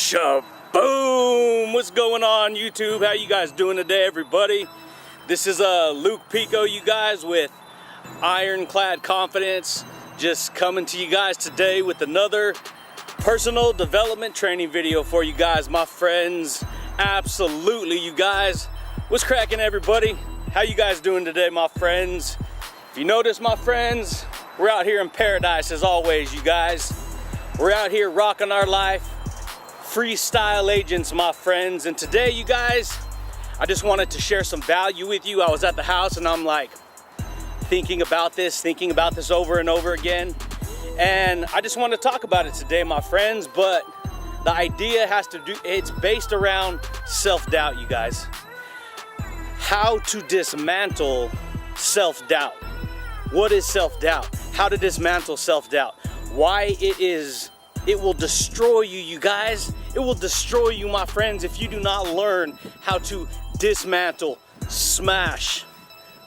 Shaboom! What's going on, YouTube? How you guys doing today, everybody? This is Luke Picco, you guys, with Ironclad Confidence. Just coming to you guys today with another personal development training video for you guys, my friends. Absolutely, you guys. What's cracking, everybody? How you guys doing today, my friends? If you notice, my friends, we're out here in paradise as always, you guys. We're out here rocking our life. Freestyle agents, my friends. And today, you guys, I just wanted to share some value with you. I was at the house and I'm like thinking about this over and over again. And I just want to talk about it today, my friends. But the idea it's based around self-doubt, you guys. How to dismantle self-doubt. What is self-doubt? How to dismantle self-doubt. Why it will destroy you, you guys. It will destroy you, my friends, if you do not learn how to dismantle, smash,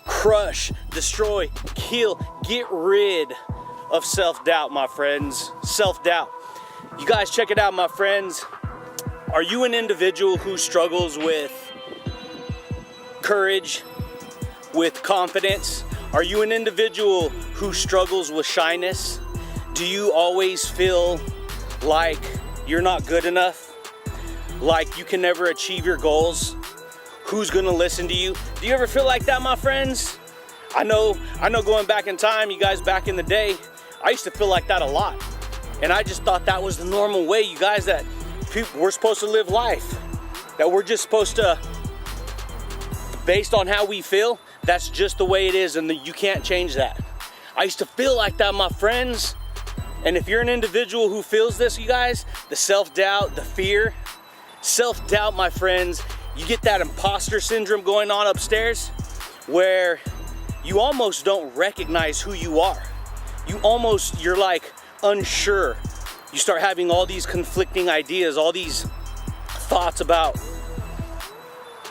crush, destroy, kill, get rid of self-doubt, my friends. Self-doubt. You guys, check it out, my friends. Are you an individual who struggles with courage, with confidence? Are you an individual who struggles with shyness? Do you always feel like you're not good enough? Like you can never achieve your goals? Who's gonna listen to you? Do you ever feel like that, my friends? I know going back in time, you guys, back in the day, I used to feel like that a lot. And I just thought that was the normal way, you guys, that we're supposed to live life. That we're just supposed to, based on how we feel, that's just the way it is, and you can't change that. I used to feel like that, my friends. And if you're an individual who feels this, you guys, the self-doubt, the fear, self-doubt, my friends, you get that imposter syndrome going on upstairs where you almost don't recognize who you are. You're like unsure. You start having all these conflicting ideas, all these thoughts about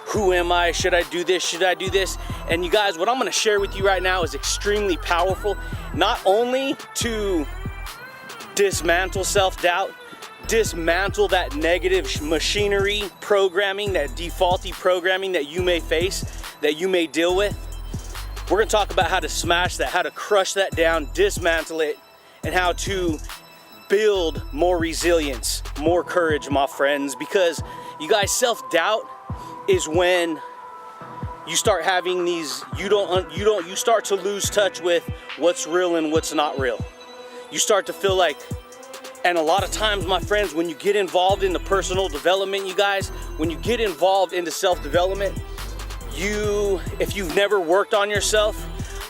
who am I? Should I do this? Should I do this? And you guys, what I'm gonna share with you right now is extremely powerful, not only to dismantle self-doubt, dismantle that negative machinery programming, that defaulty programming that you may face, that you may deal with. We're gonna talk about how to smash that, how to crush that down, dismantle it, and how to build more resilience, more courage, my friends. Because you guys, self-doubt is when you start having these, you start to lose touch with what's real and what's not real. You start to feel like, and a lot of times, my friends, when you get involved in the personal development, you guys, when you get involved into self-development, if you've never worked on yourself,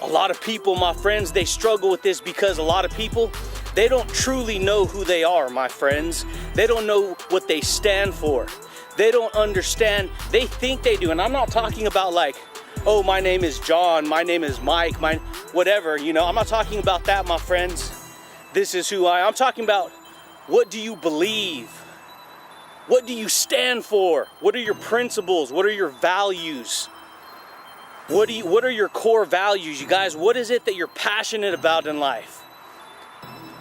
a lot of people, my friends, they struggle with this because a lot of people, they don't truly know who they are, my friends. They don't know what they stand for. They don't understand. They think they do. And I'm not talking about like, oh, my name is John, my name is Mike, whatever, you know. I'm not talking about that, my friends. This is who I am. I'm talking about, what do you believe? What do you stand for? What are your principles? What are your values? What are your core values, you guys? What is it that you're passionate about in life?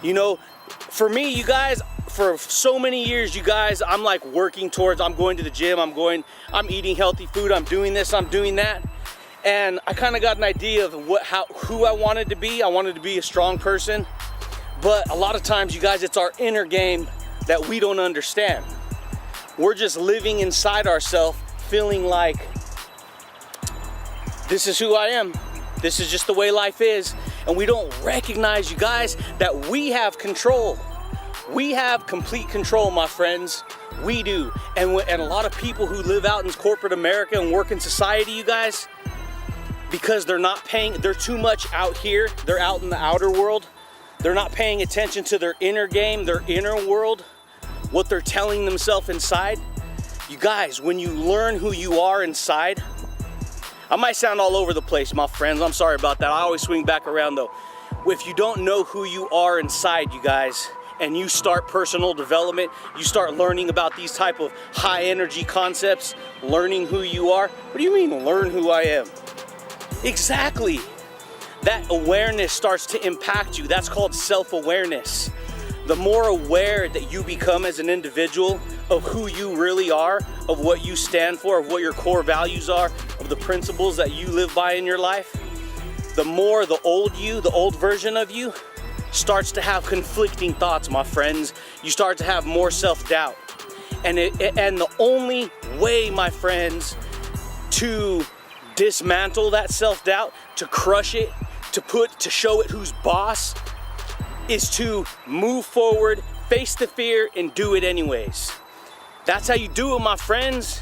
You know, for me, you guys, for so many years, you guys, I'm like working towards, I'm going to the gym, I'm eating healthy food, I'm doing this, I'm doing that. And I kind of got an idea of who I wanted to be. I wanted to be a strong person. But a lot of times, you guys, it's our inner game that we don't understand. We're just living inside ourselves, feeling like, this is who I am. This is just the way life is. And we don't recognize, you guys, that we have control. We have complete control, my friends. We do. And a lot of people who live out in corporate America and work in society, you guys, because they're too much out here. They're out in the outer world. They're not paying attention to their inner game, their inner world, what they're telling themselves inside. You guys, when you learn who you are inside, I might sound all over the place, my friends. I'm sorry about that. I always swing back around though. If you don't know who you are inside, you guys, and you start personal development, you start learning about these type of high energy concepts, learning who you are. What do you mean, learn who I am? Exactly. That awareness starts to impact you. That's called self-awareness. the more aware that you become as an individual of who you really are, of what you stand for, of what your core values are, of the principles that you live by in your life, the more the old version of you starts to have conflicting thoughts, my friends. You start to have more self-doubt. And the only way, my friends, to dismantle that self-doubt, to crush it, to show it who's boss, is to move forward, face the fear, and do it anyways. That's how you do it, my friends.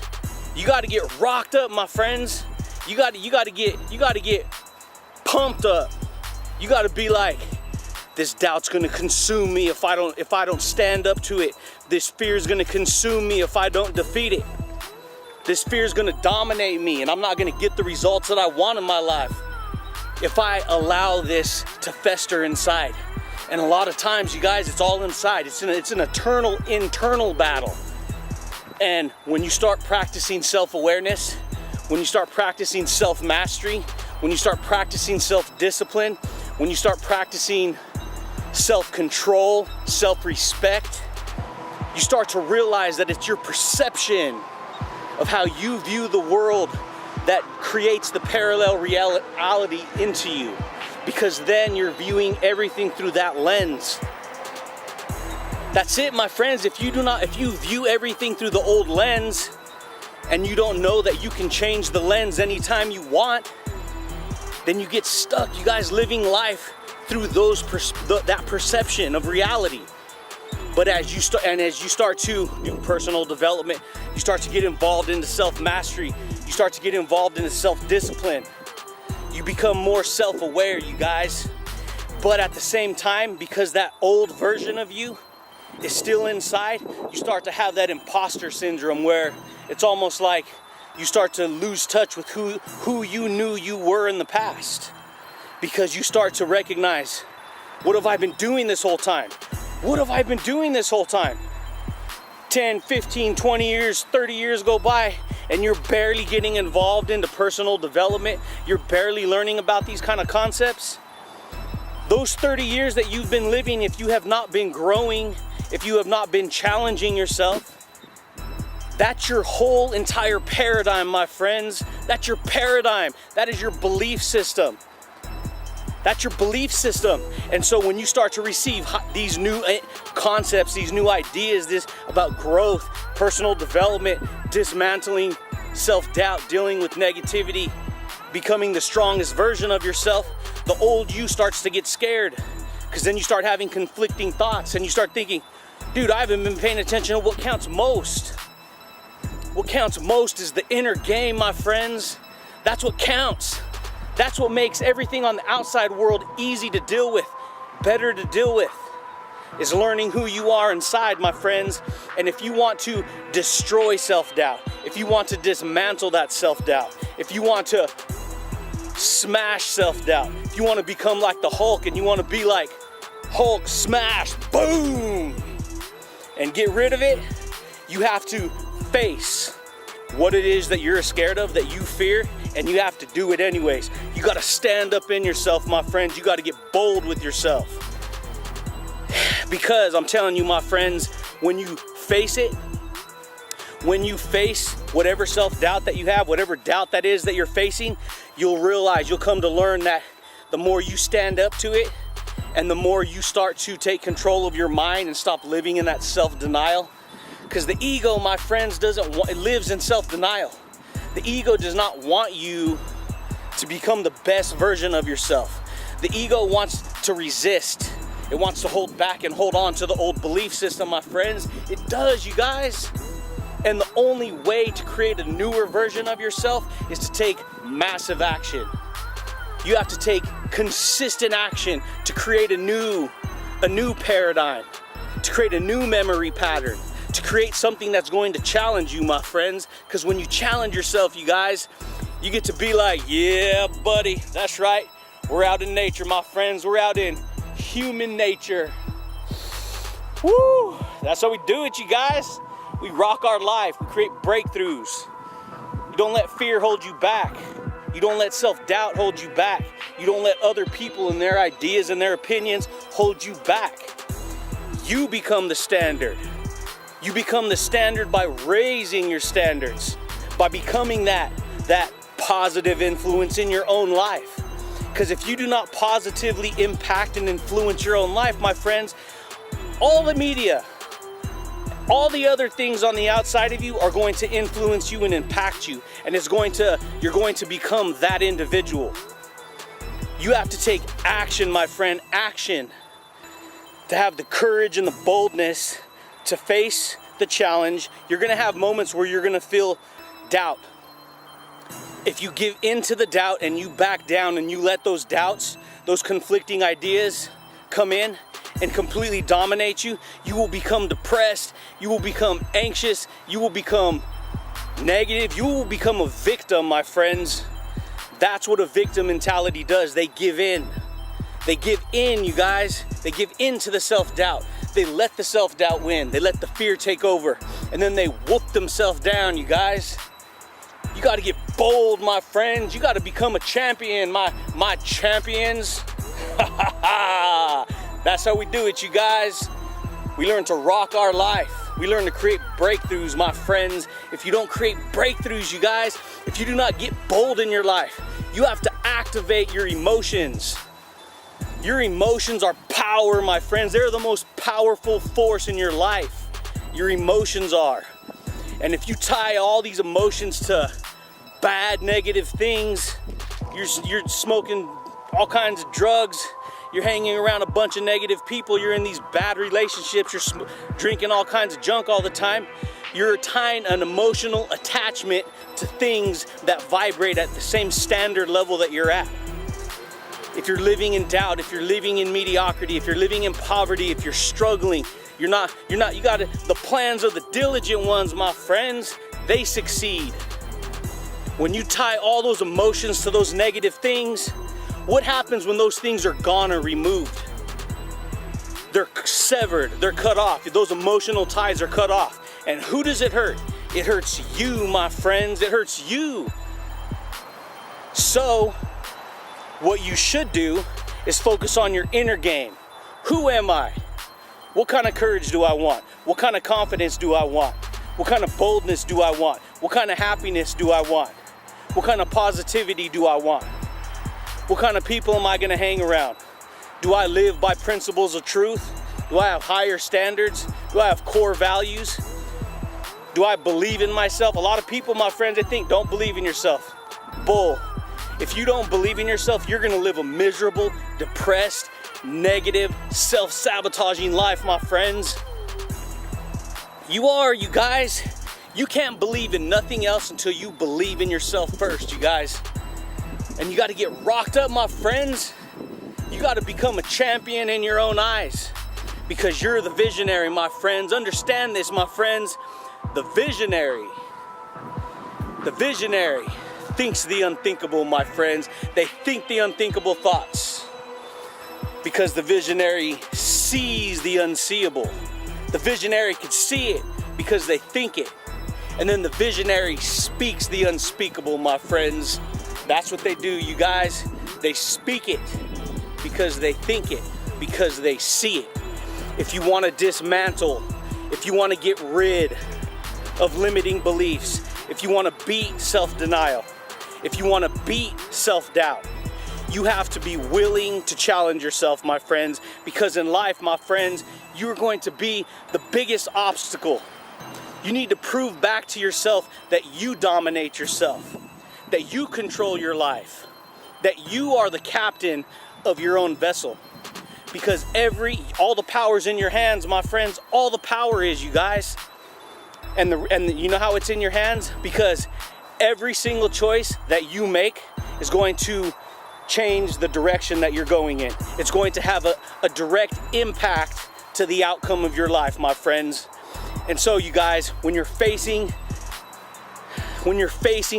You got to get rocked up, my friends. You got to get pumped up. You got to be like, this doubt's gonna consume me if I don't stand up to it. This fear is gonna consume me if I don't defeat it. This fear is gonna dominate me, and I'm not gonna get the results that I want in my life if I allow this to fester inside. And a lot of times, you guys, it's all inside. It's an eternal internal battle. And when you start practicing self-awareness, when you start practicing self-mastery, when you start practicing self-discipline, when you start practicing self-control, self-respect, you start to realize that it's your perception of how you view the world that creates the parallel reality into you, because then you're viewing everything through that lens. That's it, my friends. If you view everything through the old lens and you don't know that you can change the lens anytime you want, then you get stuck, you guys, living life through that perception of reality. But as you start to do personal development, you start to get involved into self-mastery, you start to get involved into self-discipline, you become more self-aware, you guys. But at the same time, because that old version of you is still inside, you start to have that impostor syndrome, where it's almost like you start to lose touch with who you knew you were in the past. Because you start to recognize, what have I been doing this whole time? What have I been doing this whole time? 10, 15, 20 years, 30 years go by, and you're barely getting involved into personal development. You're barely learning about these kind of concepts. Those 30 years that you've been living, if you have not been growing, if you have not been challenging yourself, that's your whole entire paradigm, my friends. That's your paradigm. That is your belief system. That's your belief system. And so when you start to receive these new concepts, these new ideas, this about growth, personal development, dismantling self-doubt, dealing with negativity, becoming the strongest version of yourself, the old you starts to get scared, because then you start having conflicting thoughts and you start thinking, dude, I haven't been paying attention to what counts most. What counts most is the inner game, my friends. That's what counts. That's what makes everything on the outside world easy to deal with, better to deal with, is learning who you are inside, my friends. And if you want to destroy self-doubt, if you want to dismantle that self-doubt, if you want to smash self-doubt, if you want to become like the Hulk and you want to be like Hulk, smash, boom, and get rid of it, you have to face what it is that you're scared of, that you fear, and you have to do it anyways. You got to stand up in yourself, my friends. You got to get bold with yourself. Because I'm telling you, my friends, when you face it, when you face whatever self-doubt that you have, whatever doubt that is that you're facing, you'll realize, you'll come to learn that the more you stand up to it, and the more you start to take control of your mind and stop living in that self-denial. Because the ego, my friends, it lives in self-denial. The ego does not want you to become the best version of yourself. The ego wants to resist. It wants to hold back and hold on to the old belief system, my friends. It does, you guys. And the only way to create a newer version of yourself is to take massive action. You have to take consistent action to create a new paradigm, to create a new memory pattern, to create something that's going to challenge you, my friends. Because when you challenge yourself, you guys, you get to be like, yeah, buddy, that's right. We're out in nature, my friends. We're out in human nature. Woo! That's how we do it, you guys. We rock our life. We create breakthroughs. You don't let fear hold you back. You don't let self-doubt hold you back. You don't let other people and their ideas and their opinions hold you back. You become the standard. You become the standard by raising your standards, by becoming that positive influence in your own life. Because if you do not positively impact and influence your own life, my friends, all the media, all the other things on the outside of you are going to influence you and impact you. And you're going to become that individual. You have to take action, my friend, action. To have the courage and the boldness to face the challenge. You're gonna have moments where you're gonna feel doubt. If you give in to the doubt and you back down and you let those doubts, those conflicting ideas come in and completely dominate you, you will become depressed, you will become anxious, you will become negative, you will become a victim, my friends. That's what a victim mentality does. They give in. They give in, you guys. They give in to the self-doubt. They let the self-doubt win. They let the fear take over. And then they whoop themselves down, you guys. You got to get bold, my friends. You got to become a champion, my champions. That's how we do it, you guys. We learn to rock our life. We learn to create breakthroughs, my friends. If you don't create breakthroughs, you guys, if you do not get bold in your life, you have to activate your emotions. Your emotions are power, my friends. They're the most powerful force in your life. Your emotions are. And if you tie all these emotions to bad, negative things, you're smoking all kinds of drugs, you're hanging around a bunch of negative people, you're in these bad relationships, you're drinking all kinds of junk all the time, you're tying an emotional attachment to things that vibrate at the same standard level that you're at. If you're living in doubt, if you're living in mediocrity, if you're living in poverty, if you're struggling, you gotta, the plans of the diligent ones, my friends, they succeed. When you tie all those emotions to those negative things, what happens when those things are gone or removed? They're severed, they're cut off. Those emotional ties are cut off. And who does it hurt? It hurts you, my friends, it hurts you. So, what you should do is focus on your inner game. Who am I? What kind of courage do I want? What kind of confidence do I want? What kind of boldness do I want? What kind of happiness do I want? What kind of positivity do I want? What kind of people am I going to hang around? Do I live by principles of truth? Do I have higher standards? Do I have core values? Do I believe in myself? A lot of people, my friends, I think, don't believe in yourself. Bull. If you don't believe in yourself, you're gonna live a miserable, depressed, negative, self-sabotaging life, my friends. You guys. You can't believe in nothing else until you believe in yourself first, you guys. And you gotta get rocked up, my friends. You gotta become a champion in your own eyes because you're the visionary, my friends. Understand this, my friends. The visionary thinks the unthinkable, my friends. They think the unthinkable thoughts because the visionary sees the unseeable. The visionary can see it because they think it. And then the visionary speaks the unspeakable, my friends. That's what they do, you guys. They speak it because they think it, because they see it. If you want to dismantle, if you want to get rid of limiting beliefs, if you want to beat self-denial, if you want to beat self-doubt, you have to be willing to challenge yourself, my friends, because in life, my friends, you're going to be the biggest obstacle. You need to prove back to yourself that you dominate yourself, that you control your life, that you are the captain of your own vessel. Because all the power's in your hands, my friends. All the power is, you guys. And you know how it's in your hands? Because every single choice that you make is going to change the direction that you're going in. It's going to have a direct impact to the outcome of your life, my friends. And so, you guys, when you're facing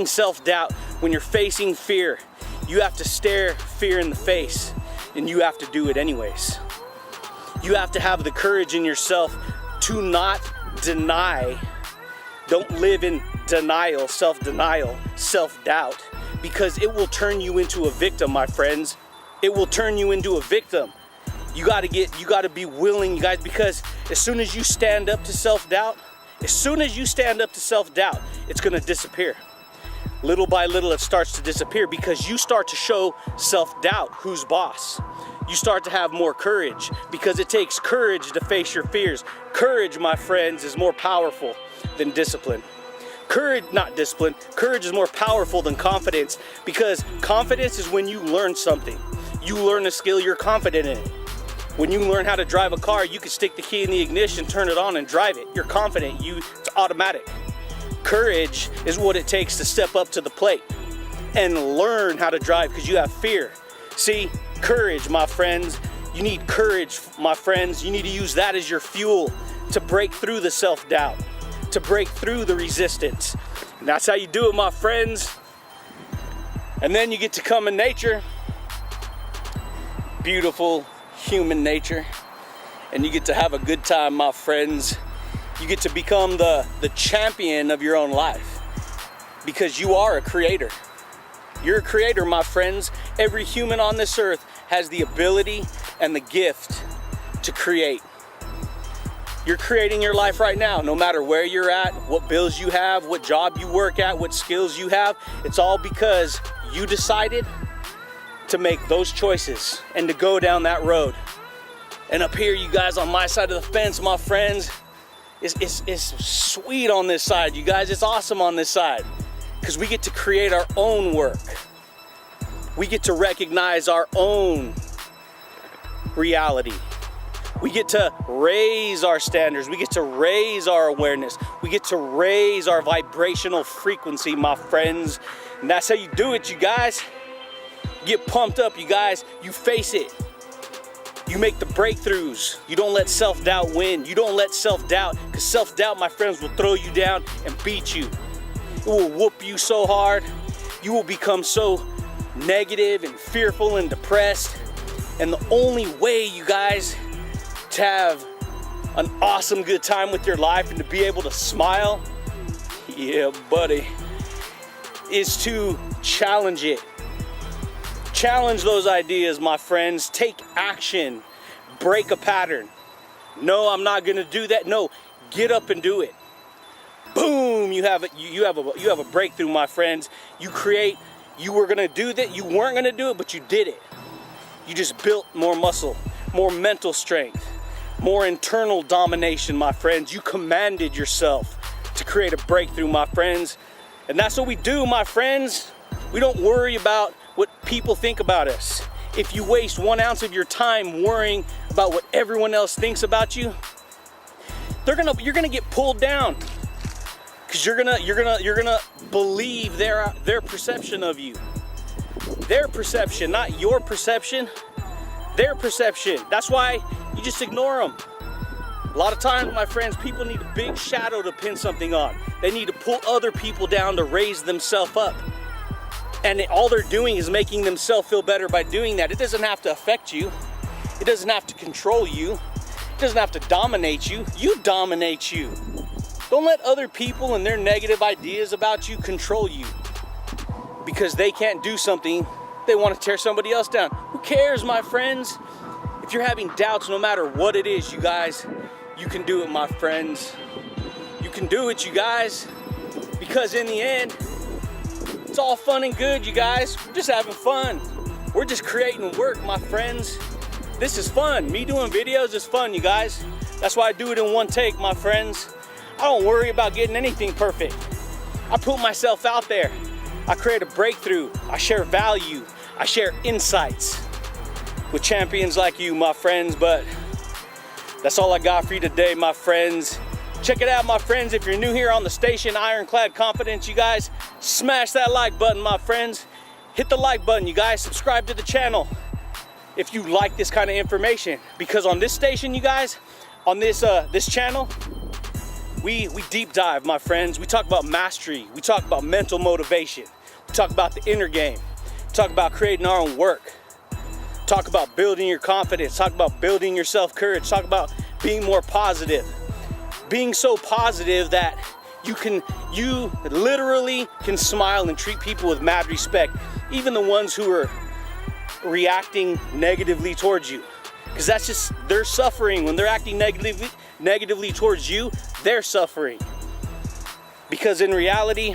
self-doubt, when you're facing fear, you have to stare fear in the face, and you have to do it anyways. You have to have the courage in yourself to not deny. Don't live in denial, self-denial, self-doubt, because it will turn you into a victim, my friends. It will turn you into a victim. You gotta be willing, you guys, because as soon as you stand up to self-doubt, it's gonna disappear. Little by little, it starts to disappear because you start to show self-doubt who's boss. You start to have more courage because it takes courage to face your fears. Courage, my friends, is more powerful than discipline. Courage, not discipline, courage is more powerful than confidence, because confidence is when you learn something. You learn a skill, you're confident in it. When you learn how to drive a car, you can stick the key in the ignition, turn it on and drive it. You're confident, it's automatic. Courage is what it takes to step up to the plate and learn how to drive because you have fear. See, courage, my friends, you need courage, my friends. You need to use that as your fuel to break through the self-doubt, to break through the resistance. And that's how you do it, my friends. And then you get to come in nature, beautiful human nature, and you get to have a good time, my friends. You get to become the champion of your own life because you are a creator. You're a creator, my friends. Every human on this earth has the ability and the gift to create. You're creating your life right now, no matter where you're at, what bills you have, what job you work at, what skills you have. It's all because you decided to make those choices and to go down that road. And up here, you guys, on my side of the fence, my friends, it's sweet on this side, you guys. It's awesome on this side because we get to create our own work. We get to recognize our own reality. We get to raise our standards. We get to raise our awareness. We get to raise our vibrational frequency, my friends. And that's how you do it, you guys. Get pumped up, you guys. You face it. You make the breakthroughs. You don't let self-doubt win. You don't let self-doubt, because self-doubt, my friends, will throw you down and beat you. It will whoop you so hard. You will become so negative and fearful and depressed. And the only way, you guys, to have an awesome good time with your life and to be able to smile, yeah, buddy, is to challenge it. Challenge those ideas, my friends. Take action. Break a pattern. No, I'm not gonna do that. No, get up and do it. Boom! You have a breakthrough, my friends. You were gonna do that. You weren't gonna do it, but you did it. You just built more muscle, more mental strength, more internal domination, my friends. You commanded yourself to create a breakthrough, my friends. And that's what we do, my friends. We don't worry about what people think about us. If you waste 1 ounce of your time worrying about what everyone else thinks about you, you're gonna get pulled down, because you're gonna believe their perception of you. Their perception, not your perception. Their perception. That's why you just ignore them. A lot of times, my friends, people need a big shadow to pin something on. They need to pull other people down to raise themselves up. And all they're doing is making themselves feel better by doing that. It doesn't have to affect you. It doesn't have to control you. It doesn't have to dominate you. You dominate you. Don't let other people and their negative ideas about you control you. Because they can't do something, they want to tear somebody else down. Who cares, my friends? If you're having doubts, no matter what it is, you guys, you can do it, my friends. You can do it, you guys. Because in the end, it's all fun and good, you guys. We're just having fun. We're just creating work, my friends. This is fun. Me doing videos is fun, you guys. That's why I do it in one take, my friends. I don't worry about getting anything perfect. I put myself out there. I create a breakthrough. I share value. I share insights with champions like you, my friends. But that's all I got for you today, my friends. Check it out, my friends. If you're new here on the station, Ironclad Confidence, you guys, smash that like button, my friends. Hit the like button, you guys. Subscribe to the channel if you like this kind of information. Because on this station, you guys, on this channel, we deep dive, my friends. We talk about mastery. We talk about mental motivation. We talk about the inner game. We talk about creating our own work. Talk about building your confidence. Talk about building your self-courage. Talk about being more positive. Being so positive that you literally can smile and treat people with mad respect, even the ones who are reacting negatively towards you. Because that's just, they're suffering. When they're acting negatively towards you, they're suffering. Because in reality,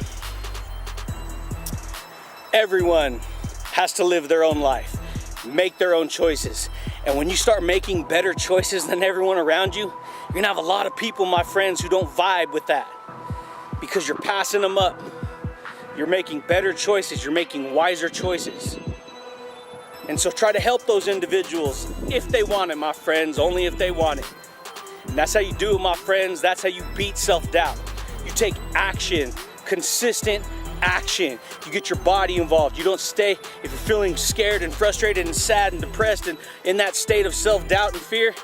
everyone has to live their own life, make their own choices. And when you start making better choices than everyone around you, you're gonna have a lot of people, my friends, who don't vibe with that. Because you're passing them up. You're making better choices, you're making wiser choices. And so try to help those individuals if they want it, my friends, only if they want it. And that's how you do it, my friends. That's how you beat self-doubt. You take action, consistent action. You get your body involved. You don't stay, if you're feeling scared and frustrated and sad and depressed and in that state of self-doubt and fear,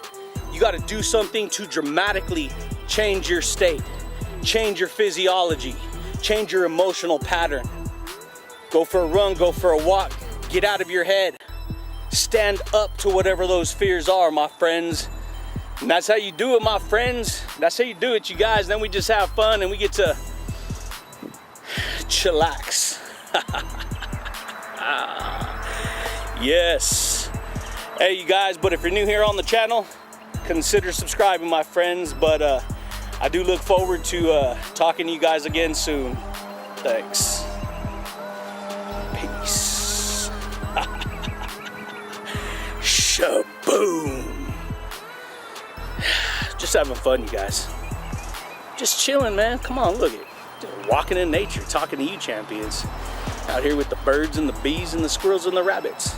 you got to do something to dramatically change your state, change your physiology, change your emotional pattern. Go for a run, go for a walk, get out of your head. Stand up to whatever those fears are, my friends. And that's how you do it, my friends. That's how you do it, you guys. Then we just have fun and we get to chillax. Yes. Hey, you guys, but if you're new here on the channel, consider subscribing, my friends. But I do look forward to talking to you guys again soon. Thanks. Peace. Shaboom. Just having fun, you guys. Just chilling, man. Come on, look at it. Walking in nature, talking to you champions. Out here with the birds and the bees and the squirrels and the rabbits.